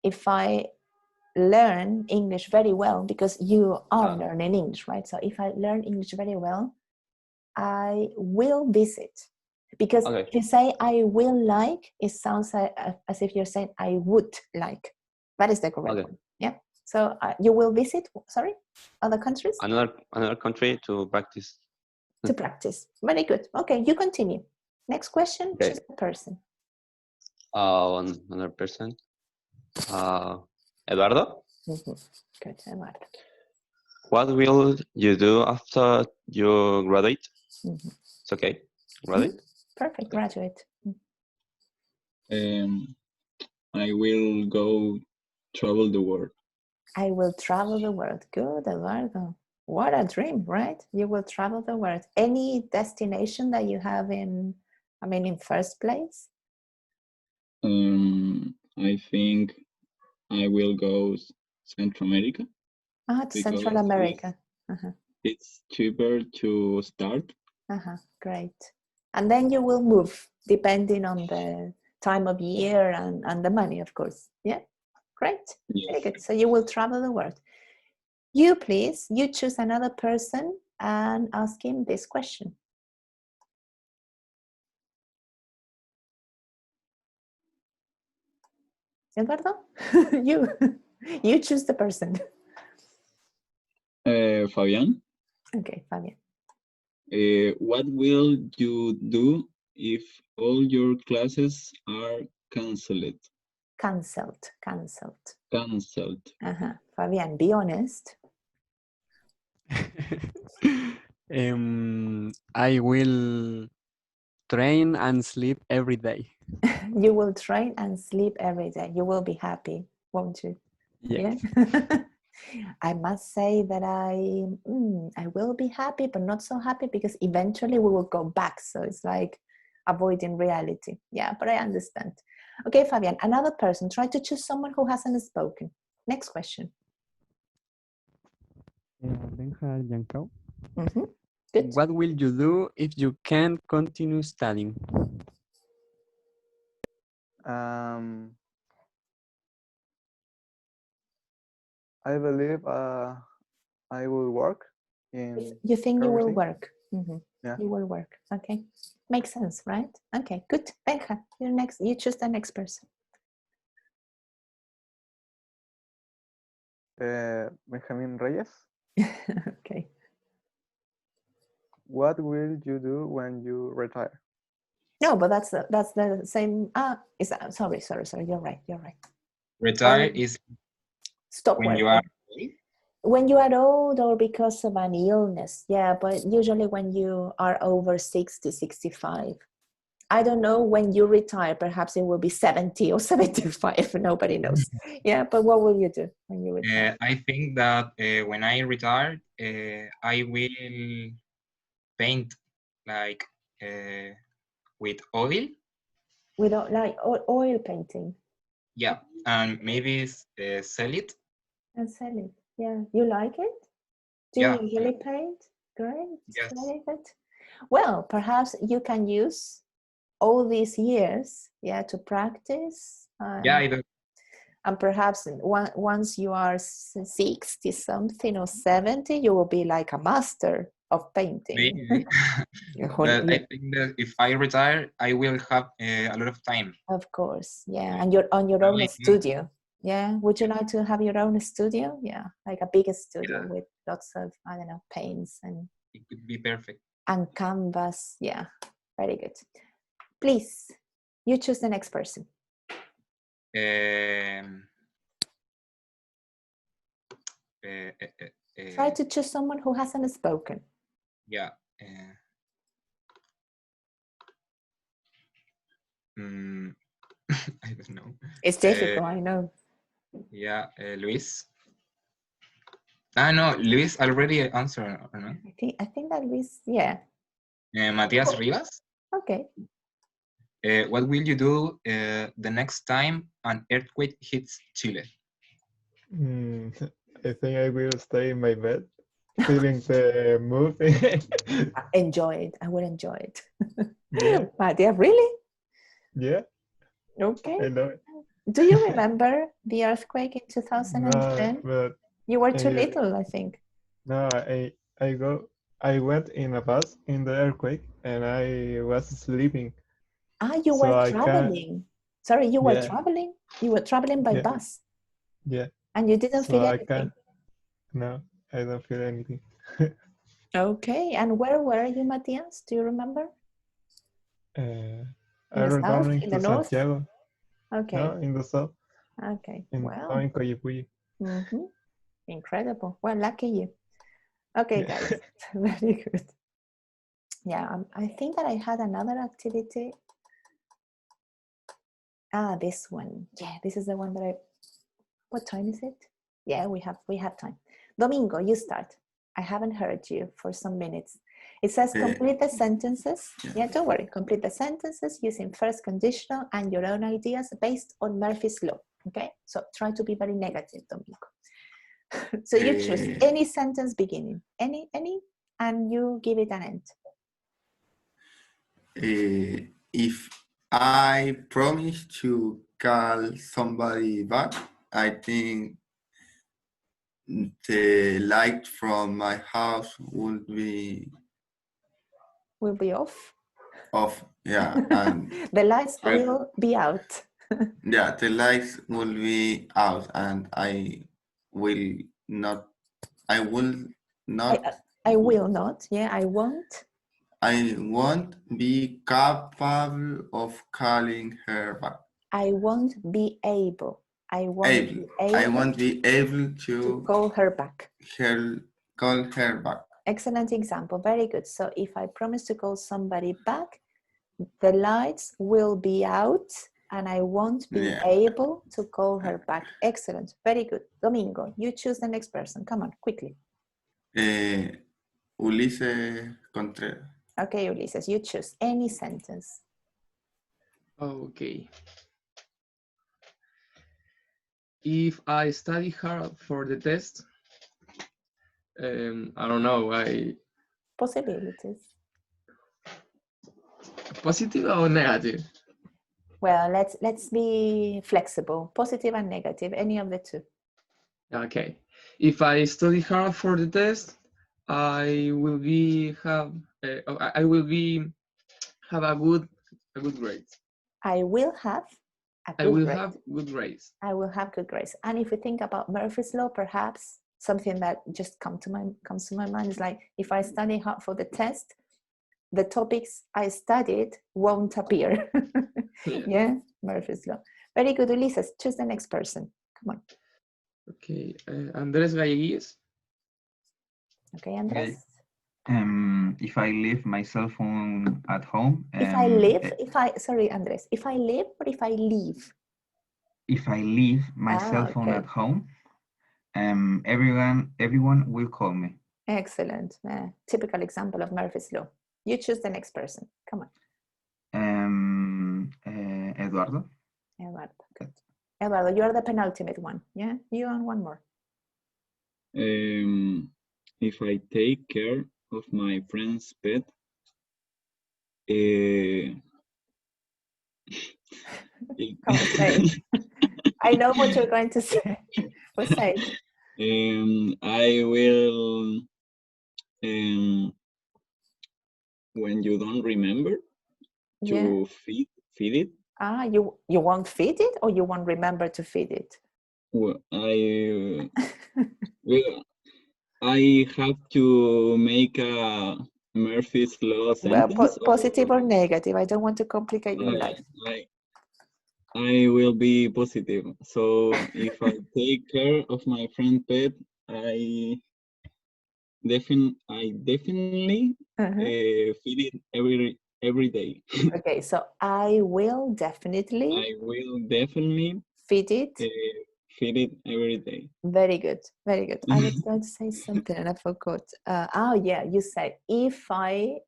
[SPEAKER 1] if I learn English very well, because you are learning English, right? So if I learn English very well, I will visit. Because if you say I will like, it sounds as if you're saying I would like. That is the correct one. Yeah. So you will visit, sorry, other countries?
[SPEAKER 10] Another country to practice.
[SPEAKER 1] To practice. Very good. Okay, you continue. Next question, choose a person.
[SPEAKER 10] Another person. Eduardo?
[SPEAKER 1] Good, Eduardo.
[SPEAKER 10] What will you do after you graduate? It's okay. Graduate?
[SPEAKER 1] Perfect, graduate.
[SPEAKER 8] I will go travel the world.
[SPEAKER 1] I will travel the world. Good, Eduardo. What a dream, right? You will travel the world. Any destination that you have in first place?
[SPEAKER 8] I think I will go Central America.
[SPEAKER 1] To Central America.
[SPEAKER 8] It's cheaper to start.
[SPEAKER 1] Great. And then you will move depending on the time of year and the money, of course. Yeah, great.
[SPEAKER 8] Yes.
[SPEAKER 1] Very good. So you will travel the world. You, please, you choose another person and ask him this question. Eduardo, you choose the person.
[SPEAKER 8] Fabian.
[SPEAKER 1] Okay, Fabian.
[SPEAKER 8] What will you do if all your classes are cancelled?
[SPEAKER 1] Cancelled.
[SPEAKER 8] Cancelled.
[SPEAKER 1] Fabian, be honest.
[SPEAKER 5] I will train and sleep every day.
[SPEAKER 1] You will train and sleep every day. You will be happy, won't you?
[SPEAKER 5] Yeah.
[SPEAKER 1] I must say that I will be happy, but not so happy because eventually we will go back. So it's like avoiding reality. Yeah, but I understand. Okay, Fabian, another person. Try to choose someone who hasn't spoken. Next question.
[SPEAKER 5] Benja Yankao.
[SPEAKER 1] Good.
[SPEAKER 5] What will you do if you can't continue studying?
[SPEAKER 12] I believe I will work in.
[SPEAKER 1] You think you will
[SPEAKER 12] everything.
[SPEAKER 1] work?
[SPEAKER 12] Yeah.
[SPEAKER 1] You will work. Okay, makes sense, right? Okay, good. Benja, you're next. You choose the next person.
[SPEAKER 12] Benjamin Reyes.
[SPEAKER 1] Okay.
[SPEAKER 12] What will you do when you retire?
[SPEAKER 1] No, but that's the same. Is that, sorry. You're right.
[SPEAKER 7] Retire is
[SPEAKER 1] stop
[SPEAKER 7] when
[SPEAKER 1] working.
[SPEAKER 7] you are
[SPEAKER 1] When you are old or because of an illness. Yeah, but usually when you are over 60, 65. I don't know when you retire. Perhaps it will be 70 or 75. Nobody knows. Yeah, but what will you do when you retire?
[SPEAKER 7] I think that when I retire, I will paint like with oil.
[SPEAKER 1] Without like oil painting.
[SPEAKER 7] Yeah, and maybe sell it.
[SPEAKER 1] And sell it. Yeah, you like it? Do
[SPEAKER 7] Yeah.
[SPEAKER 1] you usually paint? Great.
[SPEAKER 7] Yes.
[SPEAKER 1] Very good. Well, perhaps you can use all these years, to practice.
[SPEAKER 7] Yeah, I do.
[SPEAKER 1] And perhaps once you are 60 something or 70, you will be like a master of painting.
[SPEAKER 7] Maybe. But I think that if I retire, I will have a lot of time.
[SPEAKER 1] Of course, yeah, and you're on your own studio. Yeah, would you like to have your own studio? Yeah, like a bigger studio with lots of, I don't know, paints and.
[SPEAKER 7] It could be perfect.
[SPEAKER 1] And canvas. Yeah, very good. Please, you choose the next person. Try to choose someone who hasn't spoken.
[SPEAKER 7] Yeah. I don't know.
[SPEAKER 1] It's difficult, I know.
[SPEAKER 7] Yeah, Luis. No, Luis already answered, or no?
[SPEAKER 1] I think that Luis, yeah.
[SPEAKER 7] Matias Rivas.
[SPEAKER 1] Okay.
[SPEAKER 7] What will you do the next time an earthquake hits Chile?
[SPEAKER 2] I think I will stay in my bed, feeling the movie.
[SPEAKER 1] Enjoy it. I will enjoy it.
[SPEAKER 2] Yeah.
[SPEAKER 1] Matias, really?
[SPEAKER 2] Yeah.
[SPEAKER 1] Okay.
[SPEAKER 2] I know it.
[SPEAKER 1] Do you remember the earthquake in 2010?
[SPEAKER 2] No, but
[SPEAKER 1] you were too little, I think.
[SPEAKER 2] No, I went in a bus in the earthquake and I was sleeping.
[SPEAKER 1] You were traveling. Sorry, you were traveling? You were traveling by bus?
[SPEAKER 2] Yeah.
[SPEAKER 1] And you didn't feel anything?
[SPEAKER 2] No, I don't feel anything.
[SPEAKER 1] Okay, and where were you, Matias? Do you remember?
[SPEAKER 2] I returned
[SPEAKER 1] in the
[SPEAKER 2] to
[SPEAKER 1] north?
[SPEAKER 2] Santiago.
[SPEAKER 1] Okay.
[SPEAKER 2] No, in the south.
[SPEAKER 1] Okay,
[SPEAKER 2] Well. In Coyipulli.
[SPEAKER 1] Incredible. Well, lucky you. Okay, guys, very good. Yeah, I think that I had another activity. This one. Yeah, this is the one that what time is it? Yeah, we have time. Domingo, you start. I haven't heard you for some minutes. It says complete the sentences. Yeah, don't worry. Complete the sentences using first conditional and your own ideas based on Murphy's Law. Okay, so try to be very negative, Domingo. So you choose any sentence beginning, any, and you give it an end.
[SPEAKER 14] If I promise to call somebody back, I think the light from my house will be
[SPEAKER 1] off.
[SPEAKER 14] Off, yeah, and
[SPEAKER 1] the lights will be out.
[SPEAKER 14] Yeah, the lights will be out, and I will not.
[SPEAKER 1] I will not. Yeah, I won't.
[SPEAKER 14] I won't be capable of calling her back.
[SPEAKER 1] I won't be able. I
[SPEAKER 14] won't be able
[SPEAKER 1] to call her back.
[SPEAKER 14] Call her back.
[SPEAKER 1] Excellent example. Very good. So if I promise to call somebody back, the lights will be out and I won't be able to call her back. Excellent. Very good. Domingo, you choose the next person. Come on, quickly.
[SPEAKER 14] Ulises Contreras.
[SPEAKER 1] Okay, Ulises, you choose any sentence.
[SPEAKER 11] Okay. If I study hard for the test, I don't know,
[SPEAKER 1] Possibilities.
[SPEAKER 11] Positive or negative?
[SPEAKER 1] Well, let's be flexible. Positive and negative, any of the two.
[SPEAKER 11] Okay. If I study hard for the test, I will have a good grade.
[SPEAKER 1] I will have
[SPEAKER 11] I will have good grades.
[SPEAKER 1] I will have good grades. And if we think about Murphy's Law, perhaps something that just comes to my mind is like, if I study hard for the test, the topics I studied won't appear. Yeah, Murphy's Law. Very good, Ulises. Choose the next person. Come on.
[SPEAKER 11] Okay, Andres Galleguillas.
[SPEAKER 1] Okay, Andres.
[SPEAKER 6] If I leave my cell phone at home.
[SPEAKER 1] Sorry, Andres. If I live or if I leave?
[SPEAKER 6] If I leave my cell phone at home, everyone will call me.
[SPEAKER 1] Excellent. Typical example of Murphy's Law. You choose the next person. Come
[SPEAKER 6] on. Eduardo.
[SPEAKER 1] Eduardo. Good. Eduardo, you are the penultimate one. Yeah, you and one more.
[SPEAKER 8] If I take care of my friend's pet,
[SPEAKER 1] Come on, say it. I know what you're going to say. Well, say it.
[SPEAKER 8] I will, when you don't remember to feed it.
[SPEAKER 1] You won't feed it, or you won't remember to feed it?
[SPEAKER 8] Well, I have to make a Murphy's Law sentence.
[SPEAKER 1] Well, positive or negative? I don't want to complicate your life.
[SPEAKER 8] I will be positive. So if I take care of my friend pet, I definitely feed it every day.
[SPEAKER 1] Okay, so I will definitely.
[SPEAKER 8] Feed it every day.
[SPEAKER 1] Very good, very good. I was going to say something and I forgot. Yeah, you said if I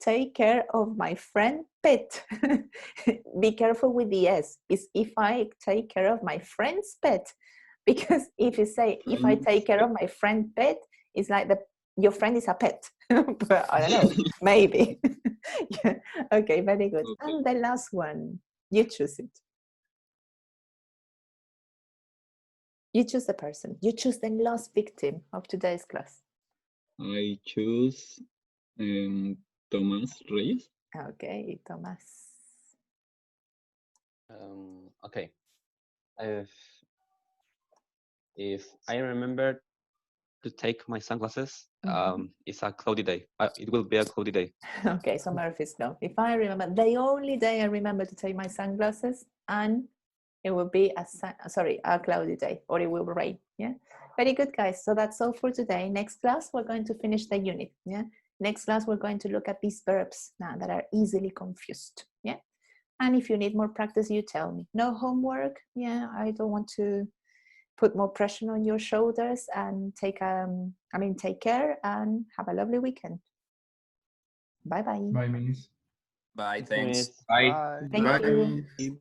[SPEAKER 1] take care of my friend pet. Be careful with the S. It's if I take care of my friend's pet. Because if you say if I take care of my friend pet, it's like your friend is a pet. But I don't know, maybe. Yeah. Okay, very good. Okay. And the last one, you choose it. You choose the person. You choose the last victim of today's class.
[SPEAKER 8] I choose Tomás Reyes.
[SPEAKER 1] Okay, Tomás.
[SPEAKER 10] Okay. If I remember to take my sunglasses, it's a cloudy day. It will be a cloudy day.
[SPEAKER 1] Okay, so Murphy's Law. If I remember, the only day I remember to take my sunglasses, and it will be a cloudy day, or it will rain. Yeah, very good, guys. So that's all for today. Next class, we're going to finish the unit. Yeah, next class, we're going to look at these verbs now that are easily confused. Yeah, and if you need more practice, you tell me. No homework. Yeah, I don't want to put more pressure on your shoulders, and take care and have a lovely weekend. Bye bye.
[SPEAKER 9] Bye, Miss.
[SPEAKER 4] Bye, thanks.
[SPEAKER 7] Bye.
[SPEAKER 1] Thank you.